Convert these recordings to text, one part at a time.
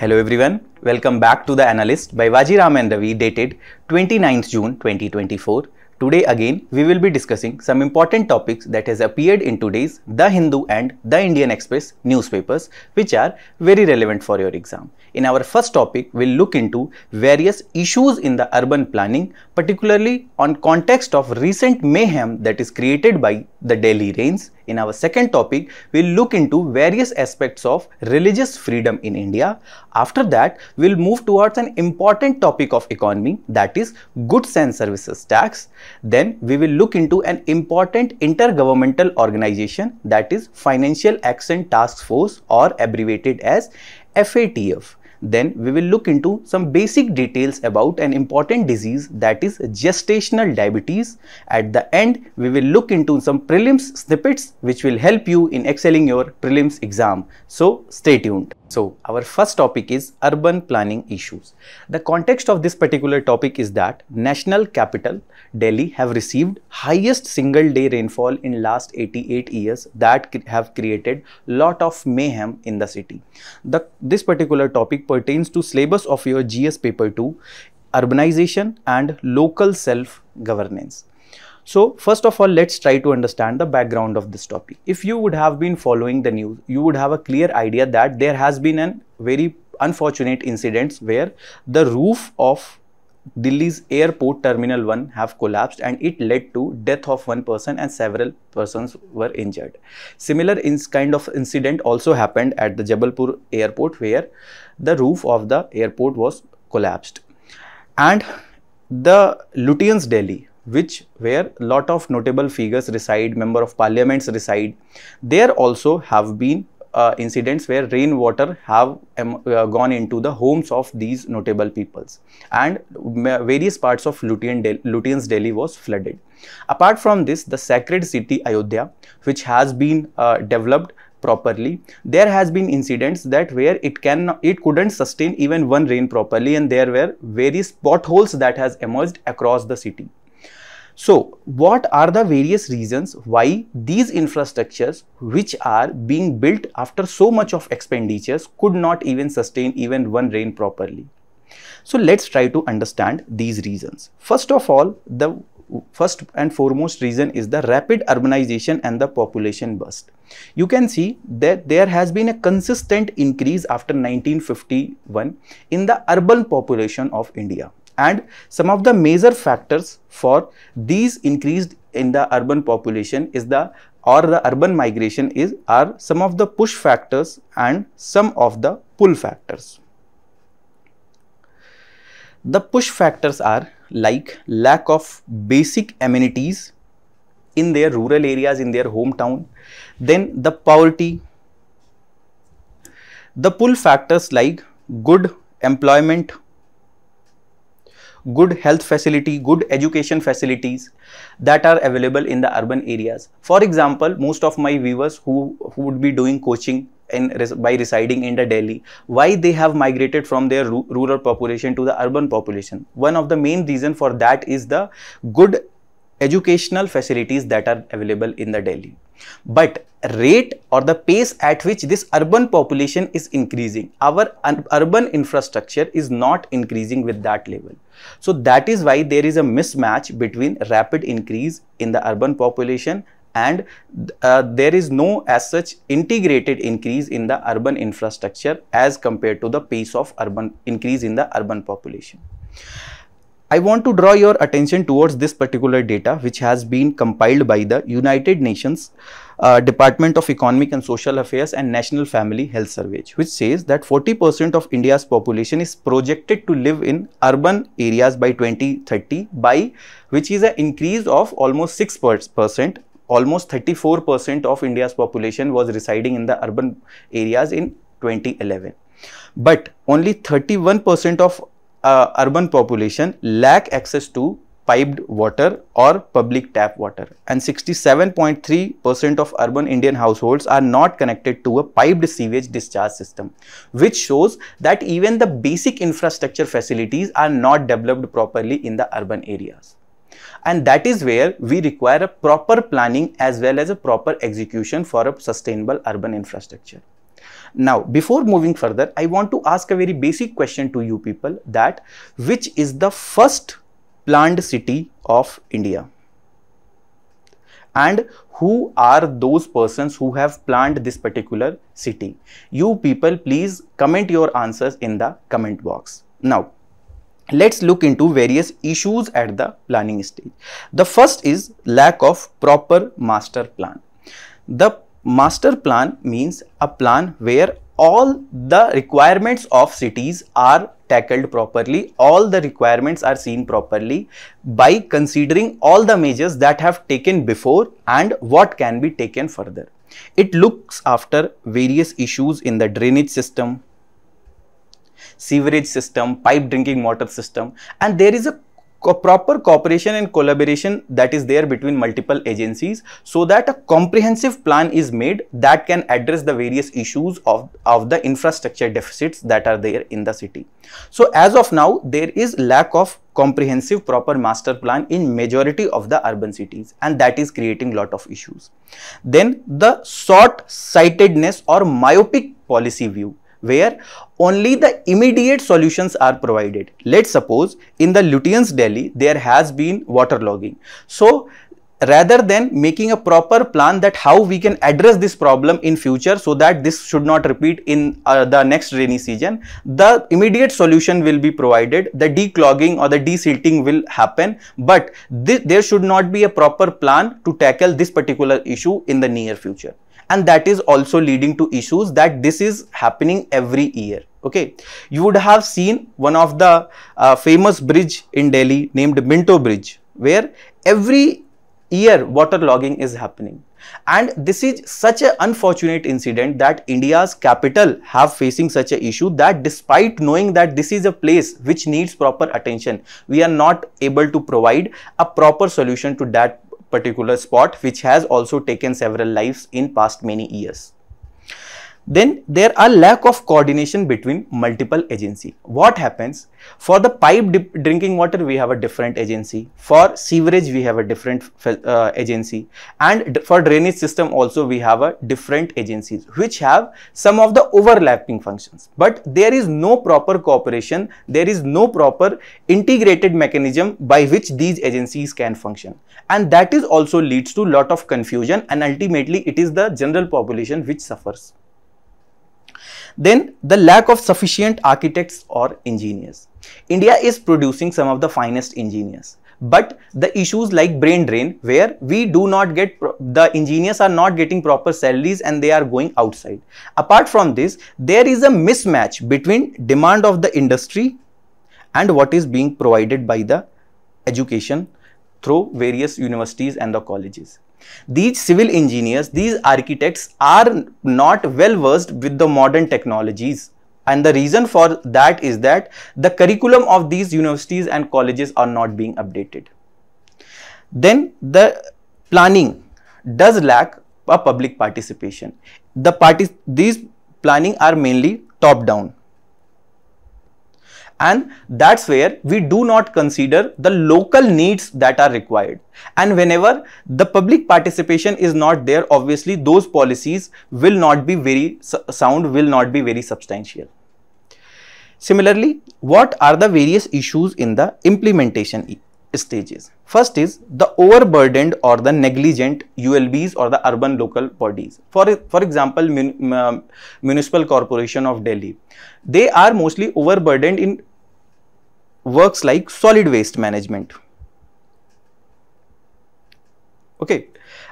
Hello everyone, welcome back to the Analyst by Vajiram and Ravi dated 29th June 2024. Today again we will be discussing some important topics that has appeared in today's The Hindu and The Indian Express newspapers which are very relevant for your exam. In our first topic, we'll look into various issues in the urban planning, particularly on context of recent mayhem that is created by the Delhi rains. In our second topic, we'll look into various aspects of religious freedom in India. After that, we'll move towards an important topic of economy, that is goods and services tax. Then we will look into an important intergovernmental organization, that is Financial Action Task Force, or abbreviated as FATF. Then we will look into some basic details about an important disease, that is gestational diabetes. At the end, we will look into some prelims snippets which will help you in excelling your prelims exam. So stay tuned. So our first topic is urban planning issues. The context of this particular topic is that national capital Delhi have received highest single day rainfall in last 88 years that have created lot of mayhem in the city. This particular topic pertains to syllabus of your GS paper 2, urbanization and local self-governance. So first of all, let's try to understand the background of this topic. If you would have been following the news, you would have a clear idea that there has been a very unfortunate incident where the roof of Delhi's airport terminal 1 have collapsed and it led to death of one person and several persons were injured. Similar kind of incident also happened at the Jabalpur airport where the roof of the airport was collapsed. And the Lutyens Delhi, where lot of notable figures reside, member of parliaments reside, there also have been incidents where rainwater have gone into the homes of these notable peoples, and various parts of Lutyens Delhi was flooded. Apart from this, the sacred city Ayodhya, which has been developed properly, there has been incidents that where it couldn't sustain even one rain properly, and there were various potholes that has emerged across the city. So what are the various reasons why these infrastructures which are being built after so much of expenditures could not even sustain even one rain properly? So let's try to understand these reasons. First of all, the first and foremost reason is the rapid urbanization and the population burst. You can see that there has been a consistent increase after 1951 in the urban population of India. And some of the major factors for these increased in the urban population is the urban migration are some of the push factors and some of the pull factors. The push factors are like lack of basic amenities in their rural areas, in their hometown, then the poverty. The pull factors like good employment, good health facility, good education facilities that are available in the urban areas. For example, most of my viewers who would be doing coaching by residing in the Delhi, why they have migrated from their rural population to the urban population? One of the main reason for that is the good educational facilities that are available in the Delhi. But rate or the pace at which this urban population is increasing, our urban infrastructure is not increasing with that level. So that is why there is a mismatch between rapid increase in the urban population and there is no as such integrated increase in the urban infrastructure as compared to the pace of urban increase in the urban population. I want to draw your attention towards this particular data which has been compiled by the United Nations Department of Economic and Social Affairs and National Family Health Survey, which says that 40% of India's population is projected to live in urban areas by 2030, which is an increase of almost 6%. Almost 34% of India's population was residing in the urban areas in 2011. But only 31% of urban population lack access to piped water or public tap water, and 67.3% of urban Indian households are not connected to a piped sewage discharge system, which shows that even the basic infrastructure facilities are not developed properly in the urban areas. And that is where we require a proper planning as well as a proper execution for a sustainable urban infrastructure. Now, before moving further, I want to ask a very basic question to you people, that which is the first planned city of India? And who are those persons who have planned this particular city? You people please comment your answers in the comment box. Now, let's look into various issues at the planning stage. The first is lack of proper master plan. The master plan means a plan where all the requirements of cities are tackled properly, all the requirements are seen properly by considering all the measures that have taken before and what can be taken further. It looks after various issues in the drainage system, sewerage system, pipe drinking water system, and there is a proper cooperation and collaboration that is there between multiple agencies, so that a comprehensive plan is made that can address the various issues of the infrastructure deficits that are there in the city. So as of now, there is lack of comprehensive proper master plan in majority of the urban cities, and that is creating lot of issues. Then the short-sightedness or myopic policy view, where only the immediate solutions are provided. Let's suppose in the Lutyens Delhi there has been waterlogging. So rather than making a proper plan that how we can address this problem in future so that this should not repeat in the next rainy season, the immediate solution will be provided, the declogging or the desilting will happen, but there should not be a proper plan to tackle this particular issue in the near future. And that is also leading to issues that this is happening every year. Okay, you would have seen one of the famous bridge in Delhi named Minto Bridge, where every year waterlogging is happening. And this is such an unfortunate incident that India's capital have facing such an issue, that despite knowing that this is a place which needs proper attention, we are not able to provide a proper solution to that particular spot, which has also taken several lives in past many years. Then there are lack of coordination between multiple agencies. What happens? For the pipe drinking water, we have a different agency. For sewerage, we have a different agency. And for drainage system also, we have a different agencies, which have some of the overlapping functions. But there is no proper cooperation. There is no proper integrated mechanism by which these agencies can function. And that is also leads to lot of confusion, and ultimately it is the general population which suffers. Then the lack of sufficient architects or engineers. India is producing some of the finest engineers, but the issues like brain drain, where we do not get, the engineers are not getting proper salaries and they are going outside. Apart from this, there is a mismatch between demand of the industry and what is being provided by the education through various universities and the colleges. These civil engineers, these architects are not well versed with the modern technologies, and the reason for that is that the curriculum of these universities and colleges are not being updated. Then the planning does lack a public participation. These planning are mainly top down. And that's where we do not consider the local needs that are required. And whenever the public participation is not there, obviously those policies will not be very sound, will not be very substantial. Similarly, what are the various issues in the implementation stages? First is the overburdened or the negligent ULBs or the urban local bodies. For example, Municipal Corporation of Delhi, they are mostly overburdened in works like solid waste management, okay,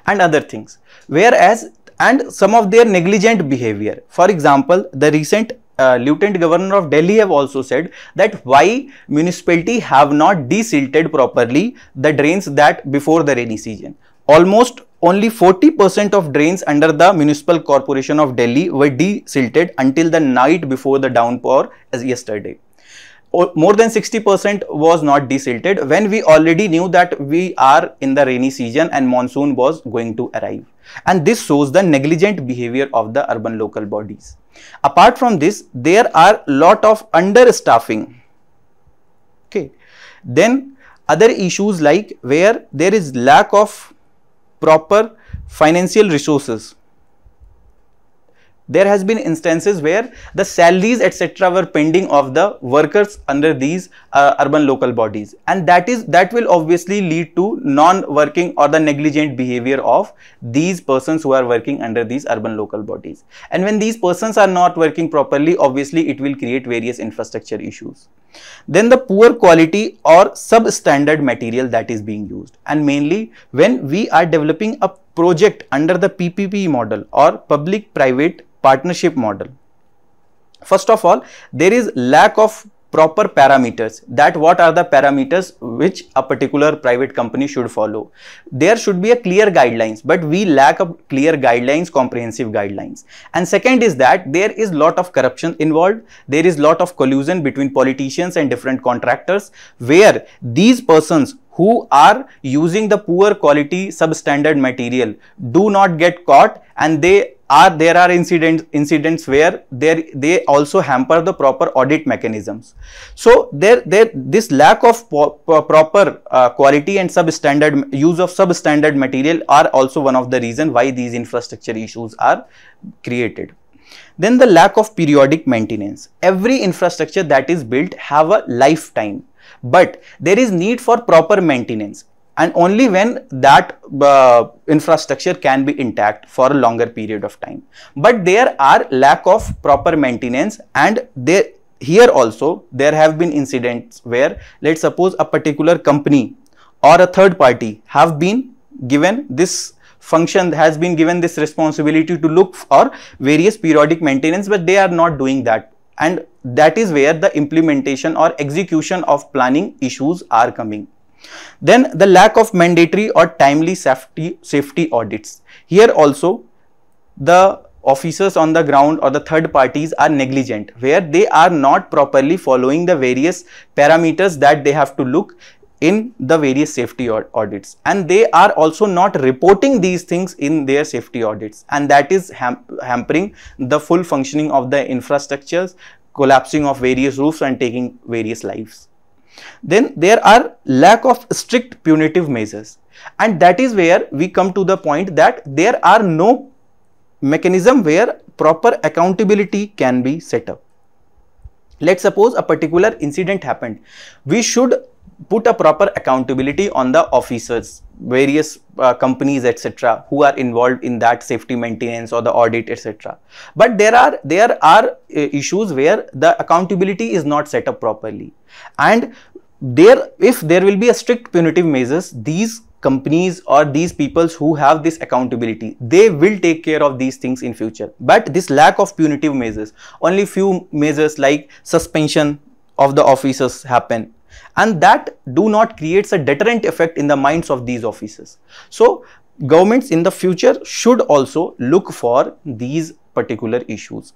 and other things, whereas and some of their negligent behavior. For example, the recent Lieutenant Governor of Delhi have also said that why municipality have not desilted properly the drains that before the rainy season. Almost only 40% of drains under the Municipal Corporation of Delhi were desilted until the night before the downpour as yesterday. More than 60% was not desilted when we already knew that we are in the rainy season and monsoon was going to arrive. And this shows the negligent behavior of the urban local bodies. Apart from this, there are lot of understaffing. Okay. Then other issues like where there is lack of proper financial resources. there has been instances where the salaries etc. were pending of the workers under these urban local bodies, and that will obviously lead to non-working or the negligent behavior of these persons who are working under these urban local bodies. And when these persons are not working properly, obviously it will create various infrastructure issues. Then the poor quality or substandard material that is being used, and mainly when we are developing a project under the PPP model or public private partnership model. First of all, there is lack of proper parameters, that what are the parameters which a particular private company should follow. There should be a clear guidelines, but we lack a clear guidelines, comprehensive guidelines. And second is that there is lot of corruption involved. There is lot of collusion between politicians and different contractors, where these persons who are using the poor quality substandard material do not get caught, and there are incidents where they also hamper the proper audit mechanisms. So this lack of proper quality and substandard use of substandard material are also one of the reasons why these infrastructure issues are created. Then the lack of periodic maintenance. Every infrastructure that is built have a lifetime, but there is need for proper maintenance, and only when that infrastructure can be intact for a longer period of time. But there are lack of proper maintenance, and here also there have been incidents where, let's suppose, a particular company or a third party have been given this function, has been given this responsibility to look for various periodic maintenance, but they are not doing that, and that is where the implementation or execution of planning issues are coming. Then the lack of mandatory or timely safety audits. Here also the officers on the ground or the third parties are negligent, where they are not properly following the various parameters that they have to look in the various safety audits, and they are also not reporting these things in their safety audits, and that is hampering the full functioning of the infrastructures, collapsing of various roofs and taking various lives. Then there are lack of strict punitive measures, and that is where we come to the point that there are no mechanism where proper accountability can be set up. Let's suppose a particular incident happened. We should put a proper accountability on the officers, various companies etc. who are involved in that safety maintenance or the audit etc. But there are issues where the accountability is not set up properly, and if there will be a strict punitive measures, these companies or these peoples who have this accountability, they will take care of these things in future. But this lack of punitive measures, only few measures like suspension of the officers happen, and that do not creates a deterrent effect in the minds of these officers. So governments in the future should also look for these particular issues.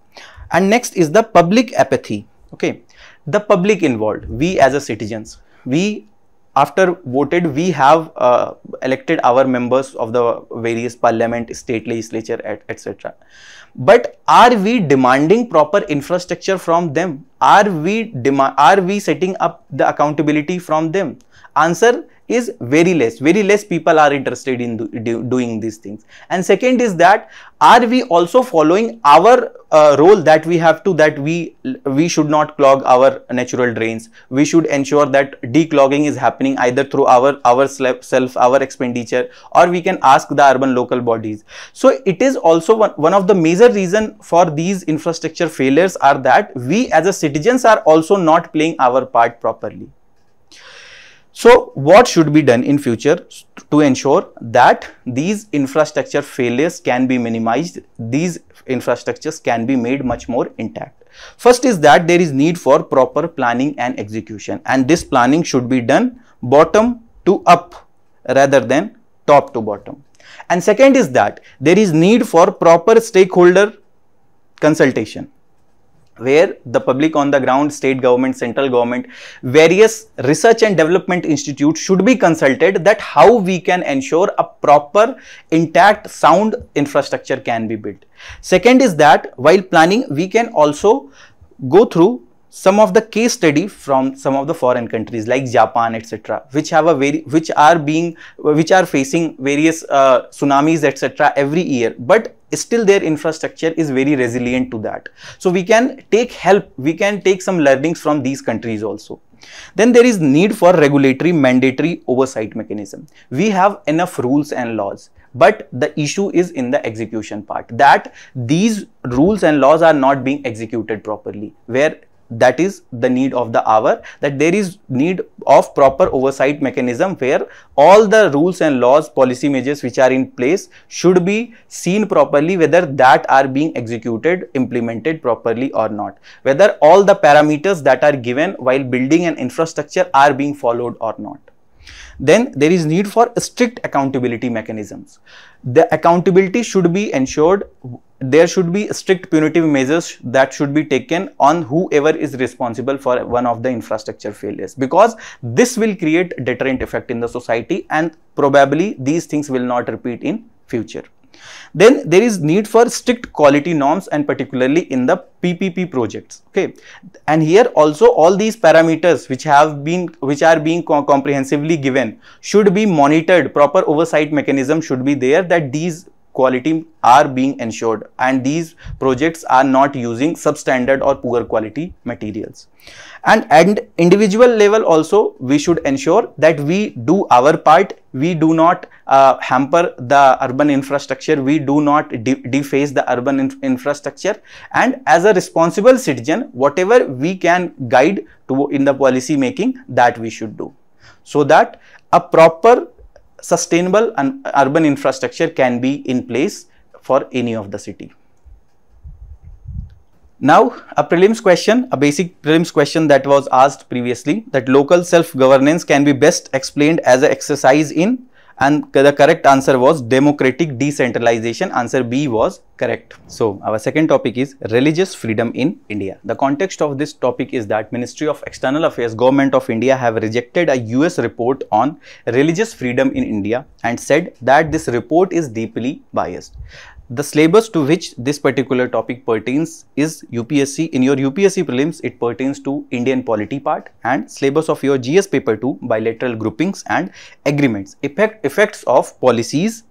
And next is the public apathy. Okay, the public involved, we as a citizens, we after voted, we have elected our members of the various parliament, state legislature etc. But are we demanding proper infrastructure from them? Are we setting up the accountability from them? Answer is very less people are interested in doing these things. And second is that, are we also following our role that we have to, that we should not clog our natural drains. We should ensure that declogging is happening either through our expenditure, or we can ask the urban local bodies. So it is also one of the major reason for these infrastructure failures are that we as a citizens are also not playing our part properly. So what should be done in future to ensure that these infrastructure failures can be minimized, these infrastructures can be made much more intact? First is that there is need for proper planning and execution, and this planning should be done bottom to up rather than top to bottom. And second is that there is need for proper stakeholder consultation, where the public on the ground, state government, central government, various research and development institutes should be consulted, that how we can ensure a proper, intact, sound infrastructure can be built. Second is that while planning, we can also go through some of the case study from some of the foreign countries like Japan etc., which are facing various tsunamis etc. every year, but still their infrastructure is very resilient to that. So we can take help, we can take some learnings from these countries also. Then there is need for regulatory mandatory oversight mechanism. We have enough rules and laws, but the issue is in the execution part, that these rules and laws are not being executed properly, where that is the need of the hour, that there is need of proper oversight mechanism where all the rules and laws, policy measures which are in place should be seen properly, whether that are being executed, implemented properly or not, whether all the parameters that are given while building an infrastructure are being followed or not. Then there is need for strict accountability mechanisms. The accountability should be ensured. There should be strict punitive measures that should be taken on whoever is responsible for one of the infrastructure failures, because this will create deterrent effect in the society and probably these things will not repeat in future. Then there is need for strict quality norms, and particularly in the PPP projects. Okay, and here also all these parameters which are being comprehensively given should be monitored. Proper oversight mechanism should be there, that these quality are being ensured and these projects are not using substandard or poor quality materials. And at individual level also, we should ensure that we do our part. We do not hamper the urban infrastructure. We do not deface the urban infrastructure. And as a responsible citizen, whatever we can guide to in the policy making, that we should do, so that a proper sustainable and urban infrastructure can be in place for any of the city. Now, a prelims question, a basic prelims question that was asked previously, that local self-governance can be best explained as an exercise in, and the correct answer was democratic decentralization. Answer B was correct. So, our second topic is religious freedom in India. The context of this topic is that Ministry of External Affairs, Government of India have rejected a US report on religious freedom in India and said that this report is deeply biased. The syllabus to which this particular topic pertains is UPSC. In your UPSC prelims, it pertains to Indian polity part, and syllabus of your GS paper 2, bilateral groupings and agreements, effects of policies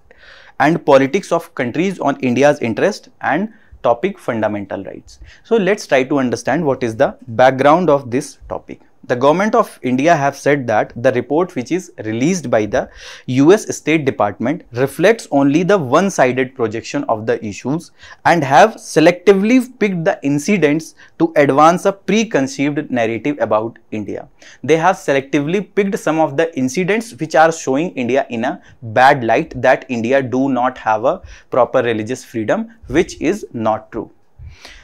and politics of countries on India's interest, and topic fundamental rights. So let's try to understand what is the background of this topic. The Government of India have said that the report which is released by the US State Department reflects only the one-sided projection of the issues and have selectively picked the incidents to advance a preconceived narrative about India. They have selectively picked some of the incidents which are showing India in a bad light, that India do not have a proper religious freedom, which is not true.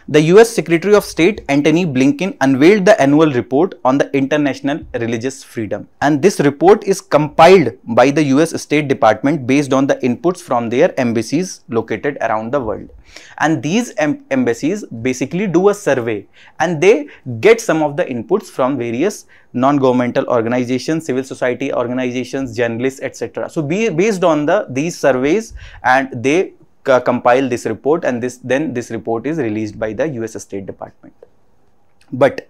The US Secretary of State Antony Blinken unveiled the annual report on the international religious freedom, and this report is compiled by the US State Department based on the inputs from their embassies located around the world. And these embassies basically do a survey and they get some of the inputs from various non-governmental organizations, civil society organizations, journalists, etc. So based on these surveys, and they compile this report, and then this report is released by the US State Department. But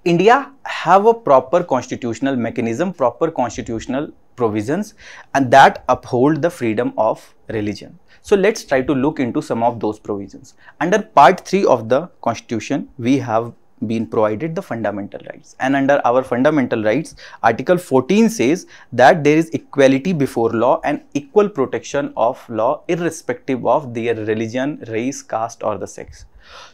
India have a proper constitutional mechanism, proper constitutional provisions, and that uphold the freedom of religion. So let's try to look into some of those provisions. Under part 3 of the constitution, we have been provided the fundamental rights, and under our fundamental rights, article 14 says that there is equality before law and equal protection of law irrespective of their religion, race, caste or the sex.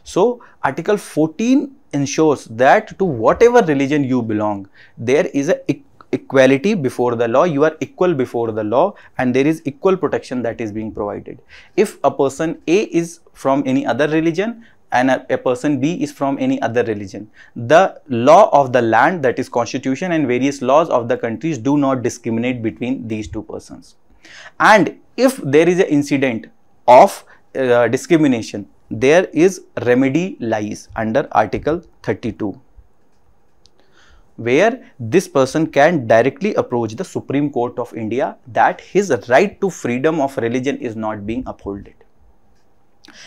So article 14 ensures that to whatever religion you belong, there is a equality before the law, you are equal before the law, and there is equal protection that is being provided. If a person A is from any other religion and a person B is from any other religion, the law of the land, that is constitution, and various laws of the countries do not discriminate between these two persons. And if there is an incident of discrimination, there is remedy lies under article 32, where this person can directly approach the Supreme Court of India that his right to freedom of religion is not being upheld.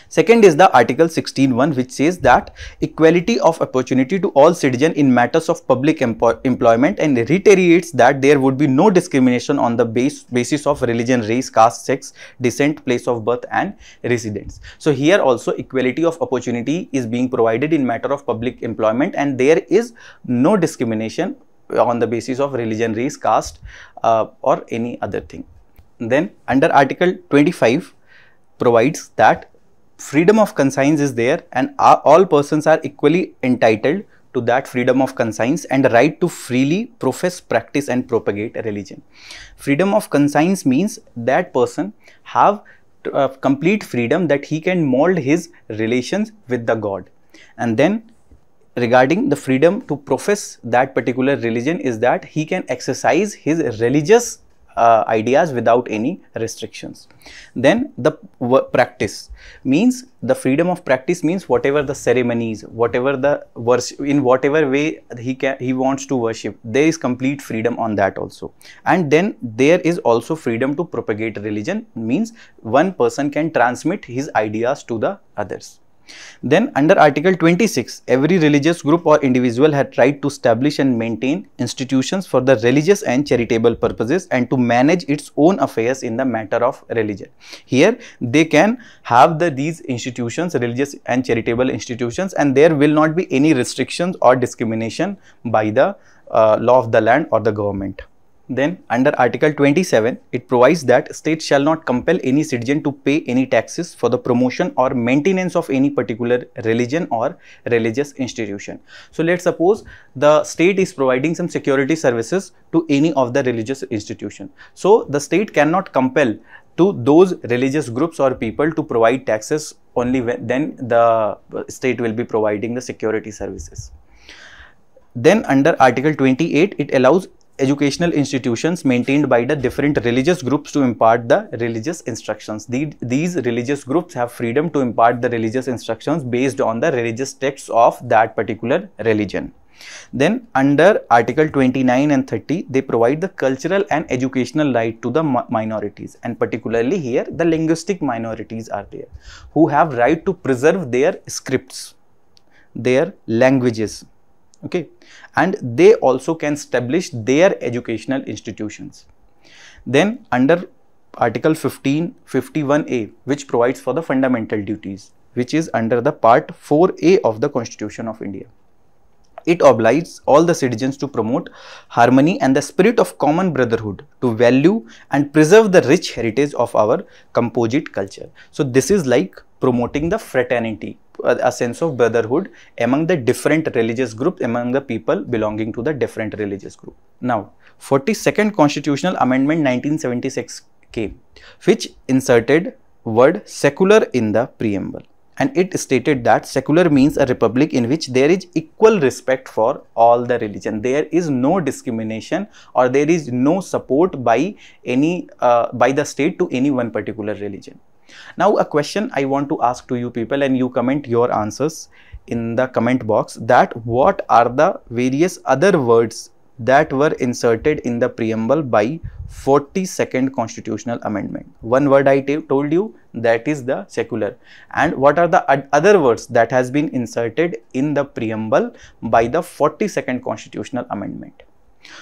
Second is the Article 16(1), which says that equality of opportunity to all citizens in matters of public employment, and reiterates that there would be no discrimination on the basis of religion, race, caste, sex, descent, place of birth and residence. So here also equality of opportunity is being provided in matter of public employment, and there is no discrimination on the basis of religion, race, caste or any other thing. Then under Article 25 provides that freedom of conscience is there, and all persons are equally entitled to that freedom of conscience and right to freely profess, practice and propagate a religion. Freedom of conscience means that person have complete freedom that he can mold his relations with the God. And then regarding the freedom to profess that particular religion is that he can exercise his religious ideas without any restrictions. Then the practice means, the freedom of practice means whatever the ceremonies, whatever the worship, in whatever way he wants to worship, there is complete freedom on that also. And then there is also freedom to propagate religion, means one person can transmit his ideas to the others. Then under Article 26, every religious group or individual had right to establish and maintain institutions for the religious and charitable purposes and to manage its own affairs in the matter of religion. Here they can have these institutions, religious and charitable institutions, and there will not be any restrictions or discrimination by the law of the land or the government. Then under Article 27, it provides that state shall not compel any citizen to pay any taxes for the promotion or maintenance of any particular religion or religious institution. So let's suppose the state is providing some security services to any of the religious institution. So the state cannot compel to those religious groups or people to provide taxes, only then the state will be providing the security services. Then under Article 28, it allows educational institutions maintained by the different religious groups to impart the religious instructions. These religious groups have freedom to impart the religious instructions based on the religious texts of that particular religion. Then under Article 29 and 30, they provide the cultural and educational right to the minorities, and particularly here the linguistic minorities are there, who have right to preserve their scripts, their languages. Okay, and they also can establish their educational institutions. Then under Article 51A, which provides for the fundamental duties, which is under the Part 4A of the Constitution of India. It obliges all the citizens to promote harmony and the spirit of common brotherhood, to value and preserve the rich heritage of our composite culture. So this is like promoting the fraternity, a sense of brotherhood among the different religious groups, among the people belonging to the different religious group. Now, 42nd Constitutional Amendment 1976 came, which inserted word secular in the preamble. And it stated that secular means a republic in which there is equal respect for all the religion. There is no discrimination or there is no support by any by the state to any one particular religion. Now a question I want to ask to you people, and you comment your answers in the comment box, that what are the various other words that were inserted in the preamble by 42nd Constitutional Amendment. One word I told you, that is the secular. And what are the other words that has been inserted in the preamble by the 42nd Constitutional Amendment?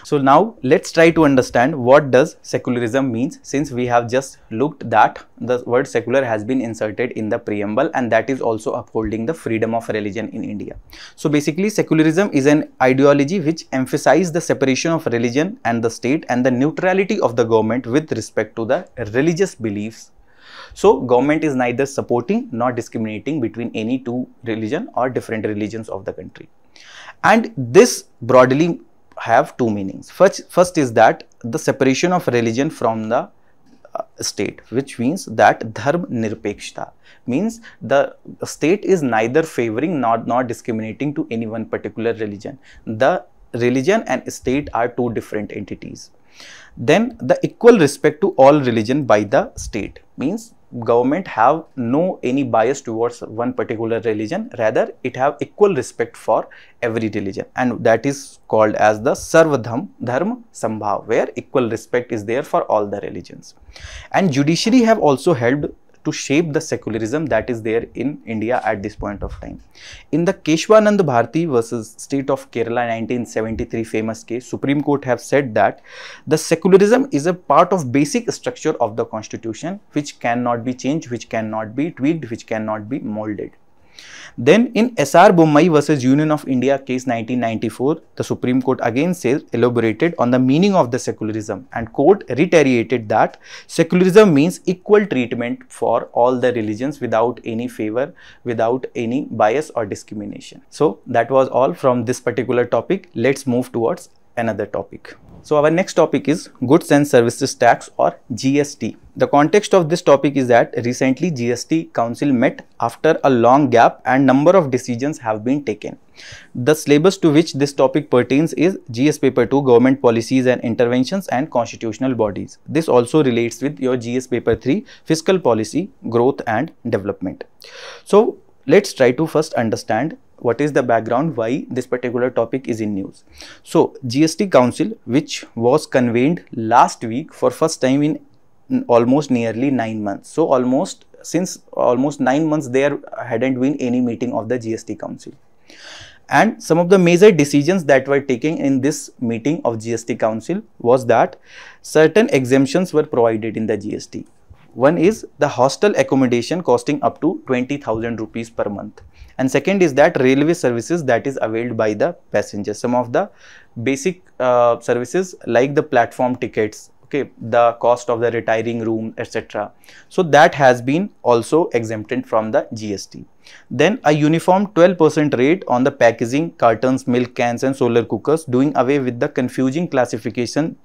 So now let's try to understand what does secularism means, since we have just looked that the word secular has been inserted in the preamble and that is also upholding the freedom of religion in India. So basically secularism is an ideology which emphasizes the separation of religion and the state and the neutrality of the government with respect to the religious beliefs. So government is neither supporting nor discriminating between any two religion or different religions of the country. And this broadly have two meanings. First is that the separation of religion from the state, which means that dharma nirpekshta, means the state is neither favoring nor discriminating to any one particular religion. The religion and state are two different entities. Then the equal respect to all religion by the state, means government have no any bias towards one particular religion, rather it have equal respect for every religion, and that is called as the sarva dharma sambhav, where equal respect is there for all the religions. And judiciary have also held to shape the secularism that is there in India at this point of time. In the Keshwanand Bharati versus State of Kerala 1973 famous case, Supreme Court have said that the secularism is a part of basic structure of the constitution which cannot be changed, which cannot be tweaked, which cannot be molded. Then in S.R. Bommai versus Union of India case 1994, the Supreme Court again elaborated on the meaning of the secularism, and court reiterated that secularism means equal treatment for all the religions without any favor, without any bias or discrimination. So that was all from this particular topic. Let's move towards another topic. So our next topic is Goods and Services Tax or GST. The context of this topic is that recently GST Council met after a long gap and number of decisions have been taken. The syllabus to which this topic pertains is GS Paper 2 Government Policies and Interventions and Constitutional Bodies. This also relates with your GS Paper 3 Fiscal Policy, Growth and Development. So let's try to first understand what is the background, why this particular topic is in news. So GST Council, which was convened last week for first time in almost nearly 9 months. So since almost 9 months there hadn't been any meeting of the GST Council. And some of the major decisions that were taken in this meeting of GST Council was that certain exemptions were provided in the GST. One is the hostel accommodation costing up to 20,000 rupees per month. And second is that railway services that is availed by the passengers. Some of the basic services like the platform tickets, okay, the cost of the retiring room, etc. So that has been also exempted from the GST. Then a uniform 12% rate on the packaging, cartons, milk cans and solar cookers, doing away with the confusing classification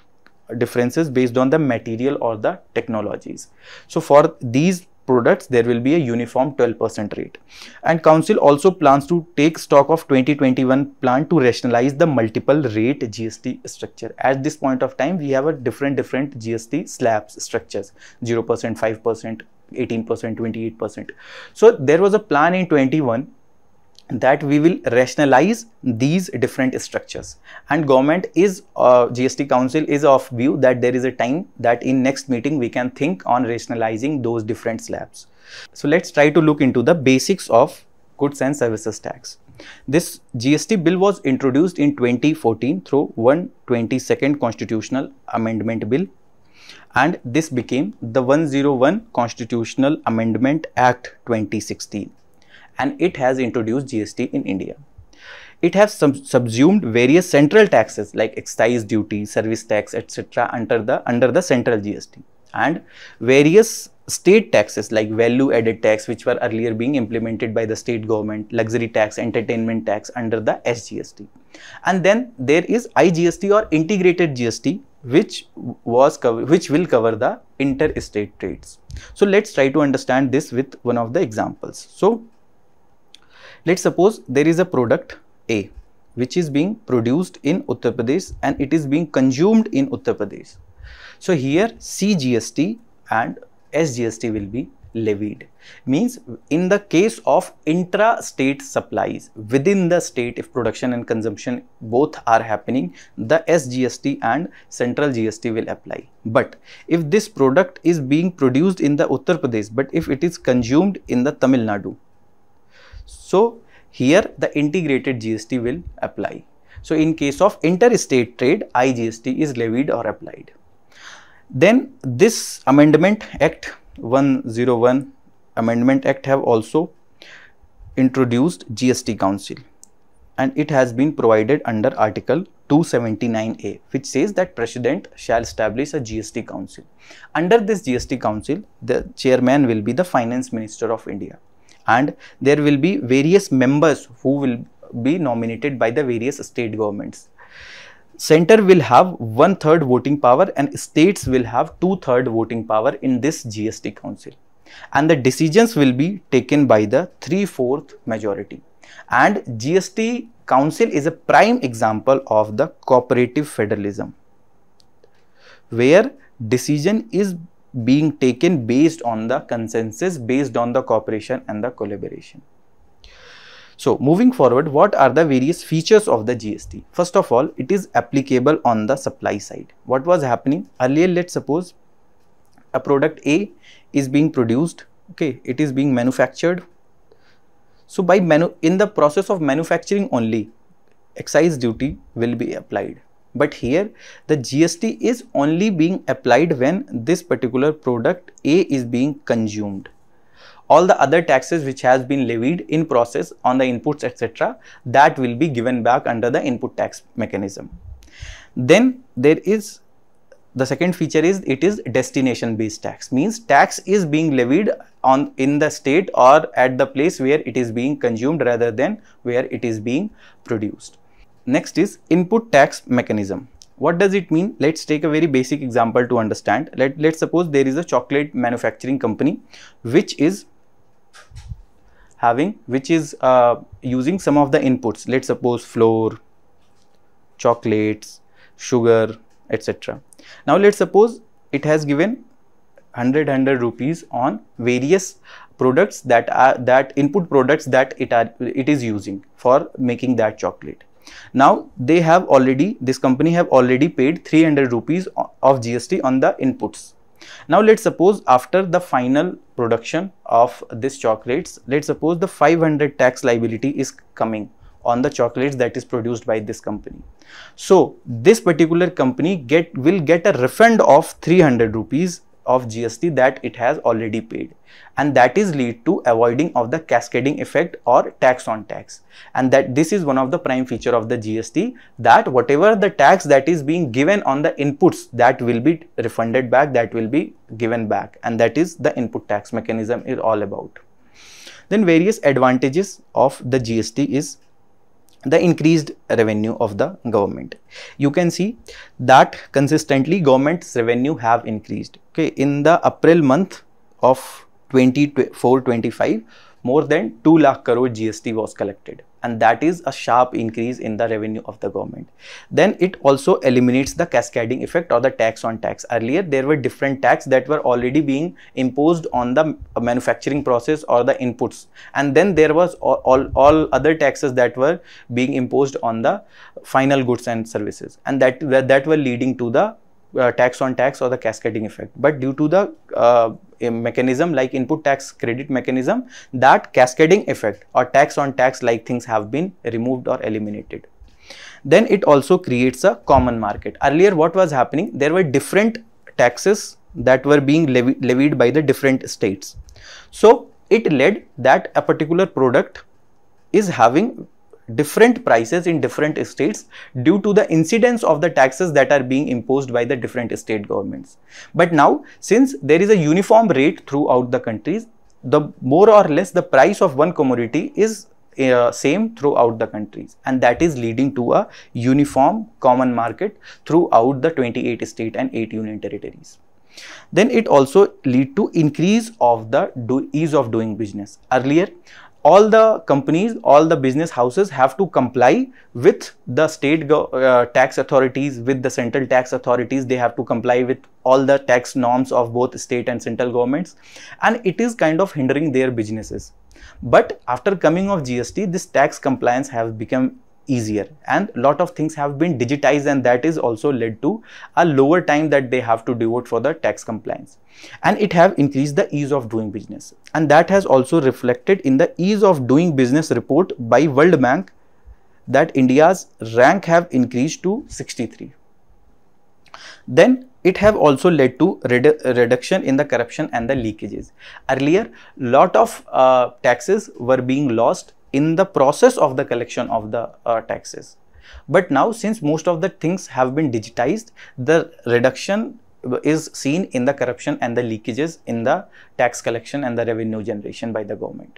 differences based on the material or the technologies. So for these products there will be a uniform 12% rate. And council also plans to take stock of 2021 plan to rationalize the multiple rate GST structure. At this point of time we have a different GST slabs structures, 0%, 5%, 18%, 28%. So there was a plan in 21 that we will rationalize these different structures, and government is GST Council is of view that there is a time that in next meeting we can think on rationalizing those different slabs. So let's try to look into the basics of Goods and Services Tax. This GST bill was introduced in 2014 through 122nd Constitutional Amendment Bill, and this became the 101 Constitutional Amendment Act 2016. And it has introduced GST in India. It has subsumed various central taxes like excise duty, service tax, etc. under the central GST, and various state taxes like value added tax, which were earlier being implemented by the state government, luxury tax, entertainment tax under the SGST. And then there is IGST or integrated GST, which will cover the interstate trades. So let's try to understand this with one of the examples. So let's suppose there is a product A which is being produced in Uttar Pradesh and it is being consumed in Uttar Pradesh. So here CGST and SGST will be levied. Means in the case of intra-state supplies within the state, if production and consumption both are happening, the SGST and central GST will apply. But if this product is being produced in the Uttar Pradesh, but if it is consumed in the Tamil Nadu, so here the integrated GST will apply. So in case of interstate trade, IGST is levied or applied. Then this Amendment Act 101 Amendment Act have also introduced GST Council, and it has been provided under Article 279A, which says that President shall establish a GST Council. Under this GST Council, the chairman will be the Finance Minister of India, and there will be various members who will be nominated by the various state governments. Center will have 1/3 voting power and states will have 2/3 voting power in this GST Council. And the decisions will be taken by the 3/4 majority. And GST Council is a prime example of the cooperative federalism, where decision is being taken based on the consensus, based on the cooperation and the collaboration. So moving forward, what are the various features of the GST? First of all, it is applicable on the supply side. What was happening earlier? Let's suppose a product A is being produced Okay, it is being manufactured. So by in the process of manufacturing only, excise duty will be applied. But here the GST is only being applied when this particular product A is being consumed. All the other taxes which has been levied in process on the inputs, etc., that will be given back under the input tax mechanism. Then there is the second feature is it is destination based tax, means tax is being levied on in the state or at the place where it is being consumed rather than where it is being produced. Next is input tax mechanism. What does it mean? Let's take a very basic example to understand. Let's suppose there is a chocolate manufacturing company which is using some of the inputs. Let's suppose flour, chocolates, sugar, etc. Now let's suppose it has given 100 rupees on various products that input products that it is using for making that chocolate. Now this company have already paid 300 rupees of GST on the inputs. Now let's suppose after the final production of this chocolates, let's suppose the 500 tax liability is coming on the chocolates that is produced by this company. So this particular company will get a refund of 300 rupees of GST that it has already paid, and that is lead to avoiding of the cascading effect or tax on tax. And that this is one of the prime feature of the GST, that whatever the tax that is being given on the inputs, that will be refunded back, that will be given back, and that is the input tax mechanism is all about. Then various advantages of the GST is the increased revenue of the government. You can see that consistently government's revenue have increased. Okay, in the April month of 24-25, more than 2 lakh crore GST was collected, and that is a sharp increase in the revenue of the government. Then it also eliminates the cascading effect or the tax on tax. Earlier there were different tax that were already being imposed on the manufacturing process or the inputs, and then there was all other taxes that were being imposed on the final goods and services, and that were leading to the tax on tax or the cascading effect. But due to the a mechanism like input tax credit mechanism, that cascading effect or tax on tax like things have been removed or eliminated. Then it also creates a common market. Earlier what was happening, there were different taxes that were being levied by the different states. So it led that a particular product is having different prices in different states due to the incidence of the taxes that are being imposed by the different state governments. But now, since there is a uniform rate throughout the countries, the more or less the price of one commodity is same throughout the countries, and that is leading to a uniform common market throughout the 28 state and 8 union territories. Then it also lead to increase of the ease of doing business. Earlier, all the companies, all the business houses have to comply with the state tax authorities, with the central tax authorities. They have to comply with all the tax norms of both state and central governments, and it is kind of hindering their businesses. But after coming of GST, this tax compliance has become easier, and lot of things have been digitized, and that is also led to a lower time that they have to devote for the tax compliance, and it have increased the ease of doing business, and that has also reflected in the ease of doing business report by World Bank, that India's rank have increased to 63. Then it have also led to reduction in the corruption and the leakages. Earlier, lot of taxes were being lost in the process of the collection of the taxes. But now, since most of the things have been digitized, the reduction is seen in the corruption and the leakages in the tax collection and the revenue generation by the government.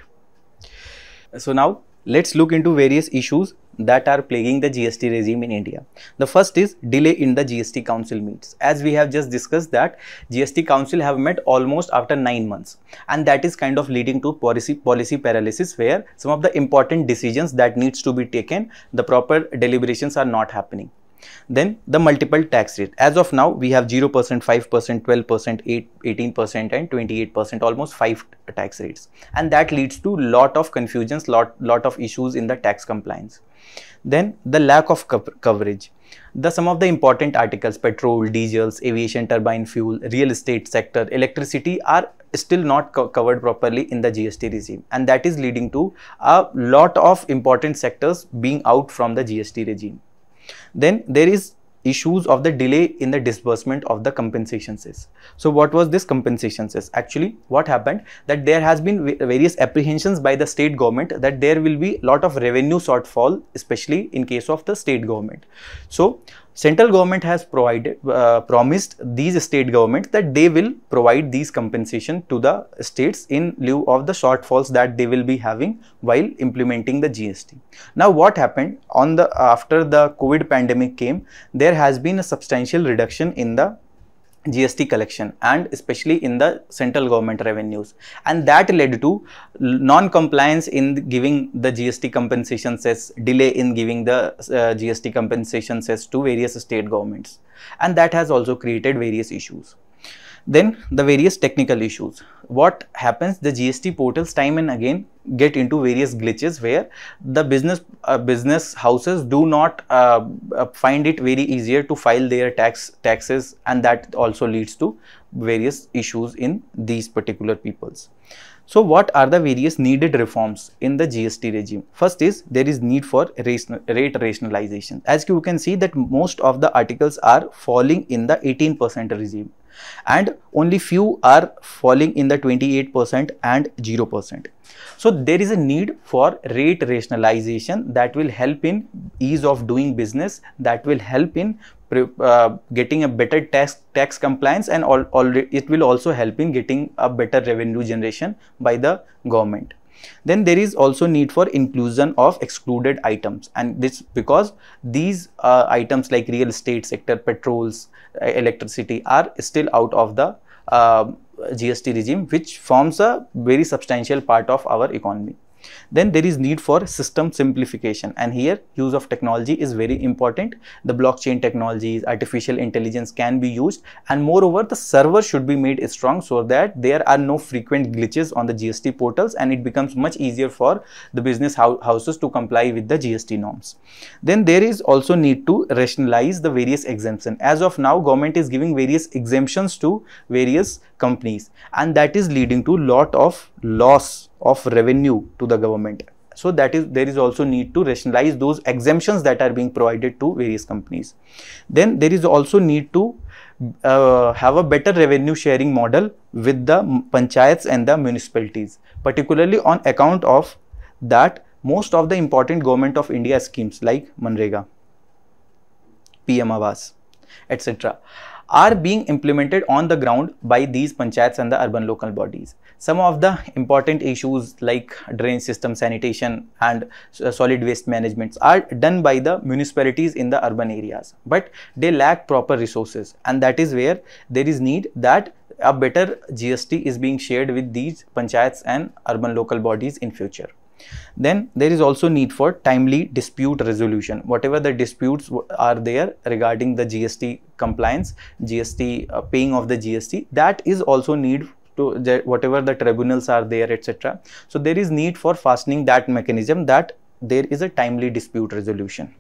So now let's look into various issues that are plaguing the GST regime in India. The first is delay in the GST Council meets. As we have just discussed that GST Council have met almost after 9 months, and that is kind of leading to policy paralysis, where some of the important decisions that needs to be taken, the proper deliberations are not happening. Then the multiple tax rate. As of now, we have 0%, 5%, 12%, 18% and 28%, almost 5 tax rates. And that leads to lot of confusions, lot of issues in the tax compliance. Then the lack of coverage. Some of the important articles, petrol, diesels, aviation, turbine fuel, real estate sector, electricity are still not covered properly in the GST regime, and that is leading to a lot of important sectors being out from the GST regime. Then there is issues of the delay in the disbursement of the compensation cess. So what was this compensation cess? Actually, what happened that there has been various apprehensions by the state government that there will be lot of revenue shortfall, especially in case of the state government. So central government has promised these state governments that they will provide these compensation to the states in lieu of the shortfalls that they will be having while implementing the GST. Now what happened after the COVID pandemic came, there has been a substantial reduction in the GST collection and especially in the central government revenues, and that led to non-compliance in giving the GST compensation cess, delay in giving the GST compensation cess to various state governments, and that has also created various issues. Then the various technical issues. What happens, the GST portals time and again get into various glitches where the business houses do not find it very easier to file their taxes, and that also leads to various issues in these particular peoples. So what are the various needed reforms in the GST regime? First is there is need for rate rationalization. As you can see that most of the articles are falling in the 18% regime, and only few are falling in the 28% and 0%. So there is a need for rate rationalization that will help in ease of doing business, that will help in getting a better tax compliance, and it will also help in getting a better revenue generation by the government. Then there is also need for inclusion of excluded items, and this because these items like real estate sector, petrols, electricity are still out of the GST regime, which forms a very substantial part of our economy. Then there is need for system simplification, and here use of technology is very important. The blockchain technologies, artificial intelligence can be used, and moreover the server should be made strong so that there are no frequent glitches on the GST portals, and it becomes much easier for the business houses to comply with the GST norms. Then there is also need to rationalize the various exemptions. As of now, government is giving various exemptions to various companies, and that is leading to lot of loss of revenue to the government. So there is also need to rationalize those exemptions that are being provided to various companies. Then there is also need to have a better revenue sharing model with the panchayats and the municipalities, particularly on account of that most of the important government of India schemes like Manrega, PM Awas, etc. are being implemented on the ground by these panchayats and the urban local bodies. Some of the important issues like drainage system, sanitation and solid waste management are done by the municipalities in the urban areas, but they lack proper resources, and that is where there is need that a better GST is being shared with these panchayats and urban local bodies in future. Then there is also need for timely dispute resolution. Whatever the disputes are there regarding the GST compliance, GST paying of the GST, that is also need to whatever the tribunals are there, etc. So there is need for fastening that mechanism that there is a timely dispute resolution.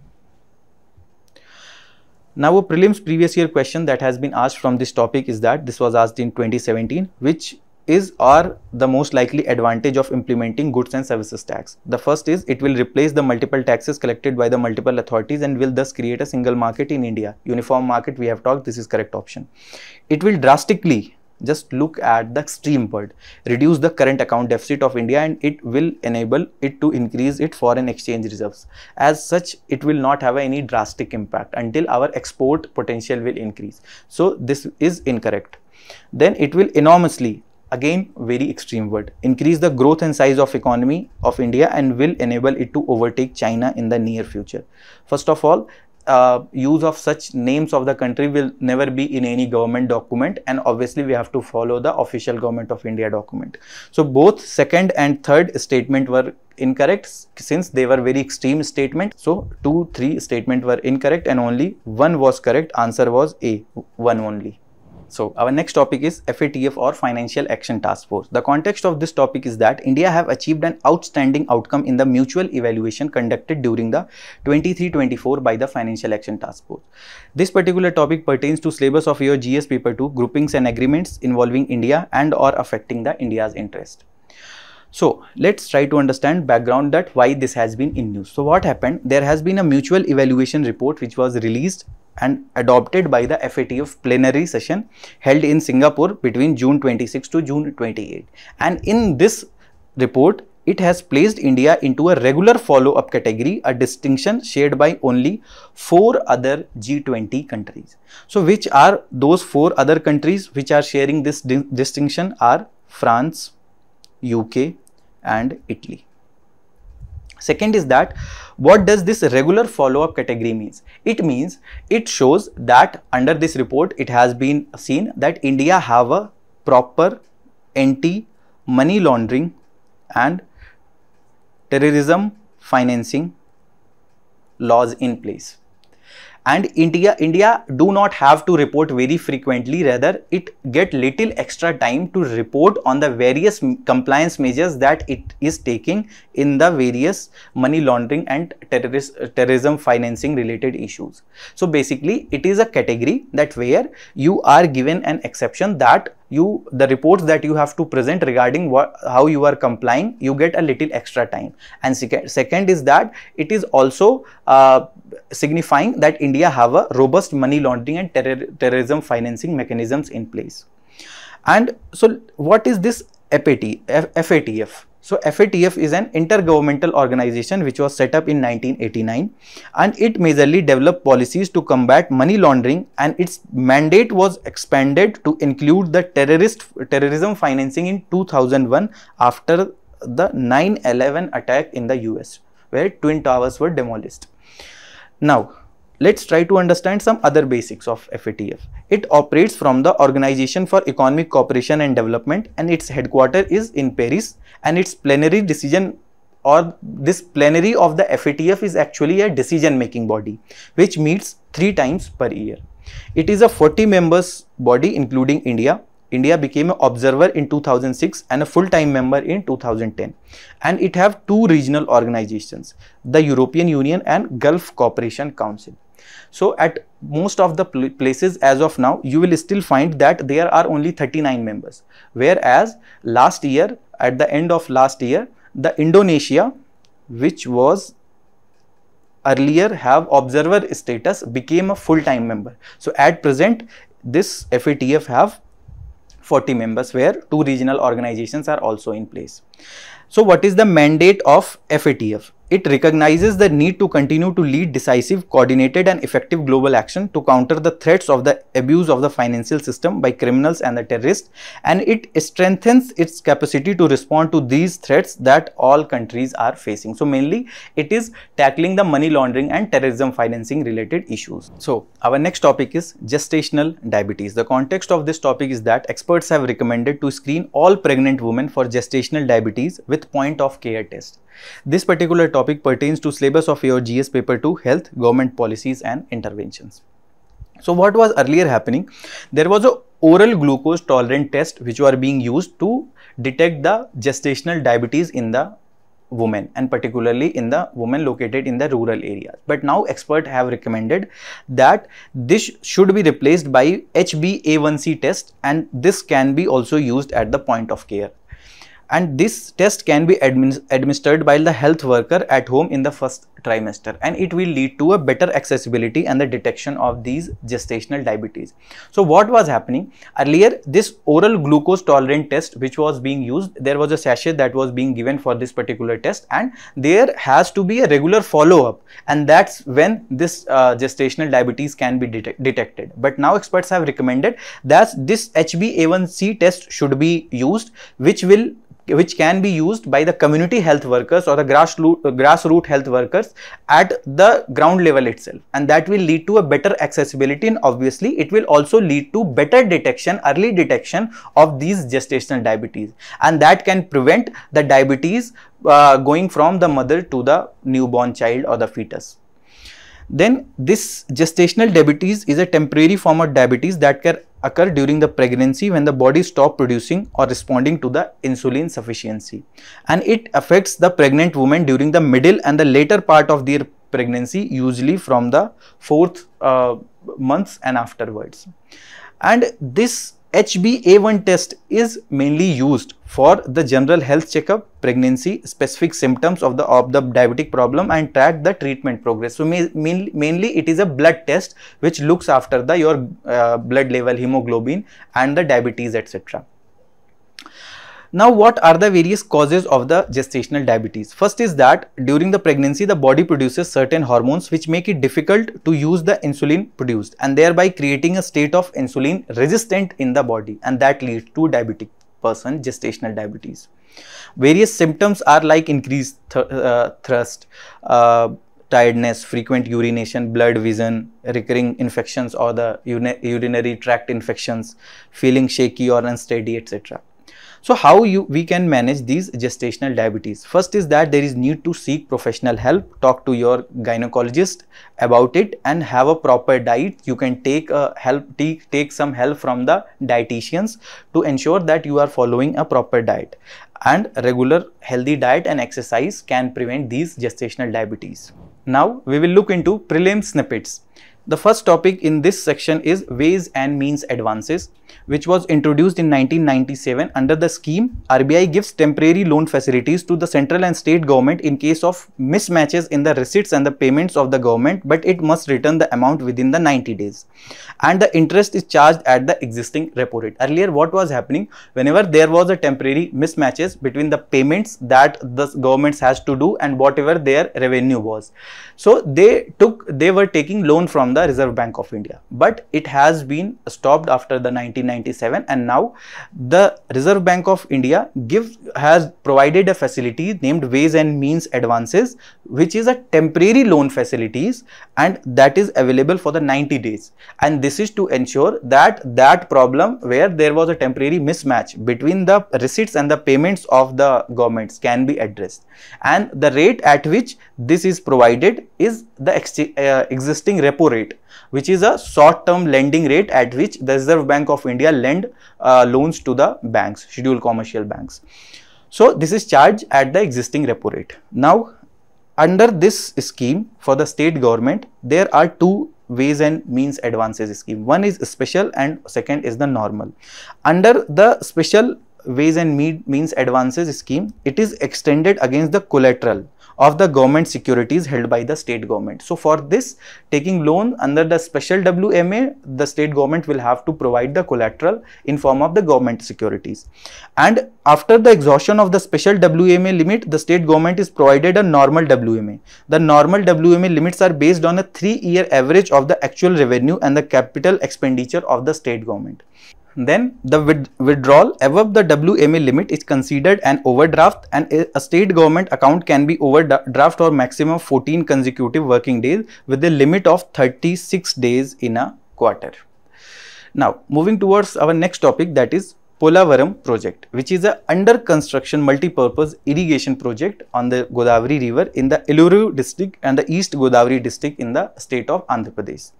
Now a prelims previous year question that has been asked from this topic is that this was asked in 2017, which is or the most likely advantage of implementing goods and services tax. The first is it will replace the multiple taxes collected by the multiple authorities and will thus create a single market in India. Uniform market, we have talked, this is correct option. It will drastically, just look at the extreme word, reduce the current account deficit of India, and it will enable it to increase its foreign exchange reserves. As such, it will not have any drastic impact until our export potential will increase. So this is incorrect. Then it will enormously, again very extreme word, increase the growth and size of economy of India and will enable it to overtake China in the near future. First of all, use of such names of the country will never be in any government document, and obviously we have to follow the official government of India document. So both second and third statement were incorrect since they were very extreme statements. So 2, 3 statements were incorrect and only one was correct. Answer was A, one only. So our next topic is FATF or Financial Action Task Force. The context of this topic is that India have achieved an outstanding outcome in the mutual evaluation conducted during the 23-24 by the Financial Action Task Force. This particular topic pertains to syllabus of your GS paper 2, groupings and agreements involving India and or affecting the India's interest. So let's try to understand background that why this has been in news. So what happened? There has been a mutual evaluation report which was released and adopted by the FATF plenary session held in Singapore between June 26 to June 28. And in this report, it has placed India into a regular follow-up category, a distinction shared by only 4 other G20 countries. So which are those 4 other countries which are sharing this distinction are France, UK and Italy. Second is that what does this regular follow-up category means? It means it shows that under this report it has been seen that India have a proper anti-money laundering and terrorism financing laws in place. And India do not have to report very frequently, rather it get little extra time to report on the various compliance measures that it is taking in the various money laundering and terrorism financing related issues. So basically it is a category that where you are given an exception that the reports that you have to present regarding how you are complying, you get a little extra time. And second is that it is also signifying that India have a robust money laundering and terrorism financing mechanisms in place. And so what is this FATF? So FATF is an intergovernmental organization which was set up in 1989 and it majorly developed policies to combat money laundering, and its mandate was expanded to include the terrorism financing in 2001 after the 9/11 attack in the US where Twin Towers were demolished. Now let's try to understand some other basics of FATF. It operates from the Organization for Economic Cooperation and Development and its headquarters is in Paris, and its plenary decision or this plenary of the FATF is actually a decision making body which meets 3 times per year. It is a 40 members body including India. India became an observer in 2006 and a full-time member in 2010, and it have 2 regional organizations, the European Union and Gulf Cooperation Council. So at most of the places as of now, you will still find that there are only 39 members, whereas last year, at the end of last year, the Indonesia, which was earlier have observer status, became a full-time member. So at present, this FATF have 40 members where 2 regional organizations are also in place. So what is the mandate of FATF? It recognizes the need to continue to lead decisive, coordinated and effective global action to counter the threats of the abuse of the financial system by criminals and the terrorists, and it strengthens its capacity to respond to these threats that all countries are facing. So mainly it is tackling the money laundering and terrorism financing related issues. So our next topic is gestational diabetes. The context of this topic is that experts have recommended to screen all pregnant women for gestational diabetes with point of care test. This particular topic pertains to syllabus of your GS paper 2, health, government policies and interventions. So what was earlier happening? There was a oral glucose tolerant test which were being used to detect the gestational diabetes in the women, and particularly in the women located in the rural areas. But now experts have recommended that this should be replaced by HbA1c test, and this can be also used at the point of care. And this test can be administered by the health worker at home in the first trimester, and it will lead to a better accessibility and the detection of these gestational diabetes. So what was happening earlier, this oral glucose tolerant test which was being used, there was a sachet that was being given for this particular test, and there has to be a regular follow-up, and that's when this gestational diabetes can be detected. But now experts have recommended that this HbA1c test should be used, which will which can be used by the community health workers or the grassroots health workers at the ground level itself, and that will lead to a better accessibility, and obviously it will also lead to better detection, early detection of these gestational diabetes, and that can prevent the diabetes going from the mother to the newborn child or the fetus. Then this gestational diabetes is a temporary form of diabetes that can occur during the pregnancy when the body stops producing or responding to the insulin sufficiency, and it affects the pregnant woman during the middle and the later part of their pregnancy, usually from the 4th months and afterwards. And this HbA1 test is mainly used for the general health checkup, pregnancy, specific symptoms of the diabetic problem, and track the treatment progress. So mainly it is a blood test which looks after the your blood level, hemoglobin, and the diabetes, etc. Now, what are the various causes of the gestational diabetes? First is that during the pregnancy, the body produces certain hormones which make it difficult to use the insulin produced, and thereby creating a state of insulin resistant in the body, and that leads to diabetic person gestational diabetes. Various symptoms are like increased thirst, tiredness, frequent urination, blurred vision, recurring infections or the urinary tract infections, feeling shaky or unsteady, etc. So how we can manage these gestational diabetes? First is that there is need to seek professional help, talk to your gynecologist about it, and have a proper diet. You can take some help from the dietitians to ensure that you are following a proper diet, and regular healthy diet and exercise can prevent these gestational diabetes. Now we will look into prelim snippets. The first topic in this section is ways and means advances, which was introduced in 1997. Under the scheme, RBI gives temporary loan facilities to the central and state government in case of mismatches in the receipts and the payments of the government, but it must return the amount within the 90 days. And the interest is charged at the existing repo rate. Earlier, what was happening? Whenever there was a temporary mismatches between the payments that the government has to do and whatever their revenue was, so they were taking loan from the Reserve Bank of India, but it has been stopped after the 1997, and now the Reserve Bank of India has provided a facility named ways and means advances, which is a temporary loan facilities, and that is available for the 90 days, and this is to ensure that that problem where there was a temporary mismatch between the receipts and the payments of the governments can be addressed, and the rate at which this is provided is the existing repo rate, which is a short-term lending rate at which the Reserve Bank of India lend loans to the banks, scheduled commercial banks. So this is charged at the existing repo rate. Now, under this scheme for the state government, there are two ways and means advances scheme. One is special and second is the normal. Under the special ways and means advances scheme, it is extended against the collateral of the government securities held by the state government. So for this, taking loan under the special WMA, the state government will have to provide the collateral in form of the government securities. And after the exhaustion of the special WMA limit, the state government is provided a normal WMA. The normal WMA limits are based on a 3-year average of the actual revenue and the capital expenditure of the state government. Then the withdrawal above the WMA limit is considered an overdraft, and a state government account can be overdraft for maximum 14 consecutive working days with a limit of 36 days in a quarter. Now moving towards our next topic, that is Polavaram project, which is a under construction multi-purpose irrigation project on the Godavari river in the Eluru district and the East Godavari district in the state of Andhra Pradesh.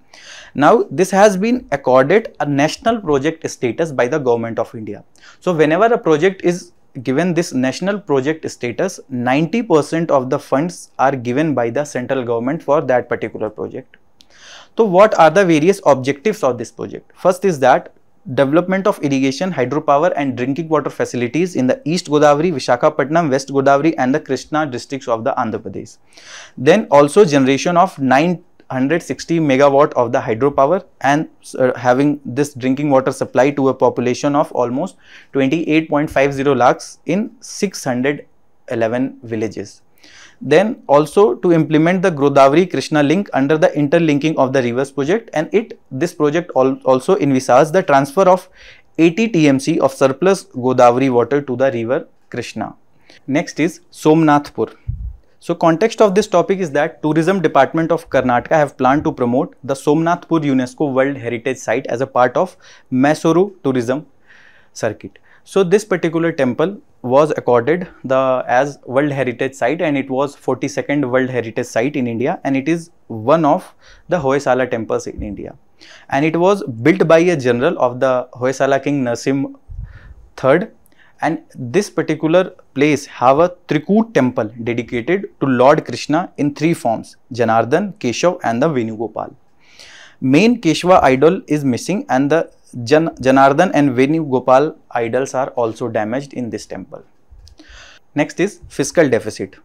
Now this has been accorded a national project status by the government of India. So whenever a project is given this national project status, 90% of the funds are given by the central government for that particular project. So what are the various objectives of this project? First is that development of irrigation, hydropower and drinking water facilities in the East Godavari, Visakhapatnam, West Godavari and the Krishna districts of the Andhra Pradesh. Then also generation of 960 megawatt of the hydropower and having this drinking water supply to a population of almost 28.50 lakhs in 611 villages. Then also to implement the Godavari Krishna link under the interlinking of the rivers project, and this project also envisages the transfer of 80 TMC of surplus Godavari water to the river Krishna. Next is Somnathpur. So context of this topic is that Tourism Department of Karnataka have planned to promote the Somnathpur UNESCO World Heritage Site as a part of Mysuru Tourism Circuit. So this particular temple was accorded as World Heritage Site, and it was 42nd World Heritage Site in India, and it is one of the Hoysala temples in India. And it was built by a general of the Hoysala King Narsim III. And this particular place have a Trikut temple dedicated to Lord Krishna in three forms: Janardhan, Keshav and the Venugopal. Main Keshava idol is missing, and the Janardhan and Venugopal idols are also damaged in this temple. Next is fiscal deficit.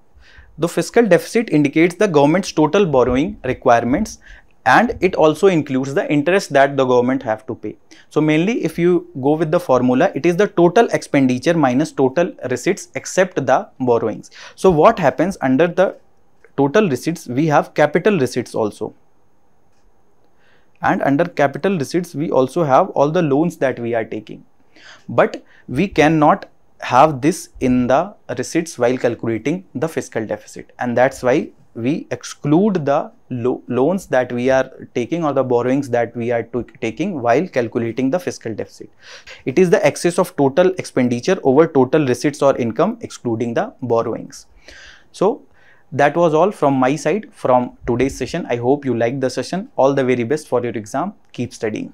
The fiscal deficit indicates the government's total borrowing requirements, and it also includes the interest that the government have to pay. So mainly if you go with the formula, it is the total expenditure minus total receipts except the borrowings. So what happens under the total receipts? We have capital receipts also. And under capital receipts, we also have all the loans that we are taking. But we cannot have this in the receipts while calculating the fiscal deficit. And that's why we exclude the loans that we are taking or the borrowings that we are taking while calculating the fiscal deficit. It is the excess of total expenditure over total receipts or income excluding the borrowings. So that was all from my side from today's session. I hope you liked the session. All the very best for your exam. Keep studying.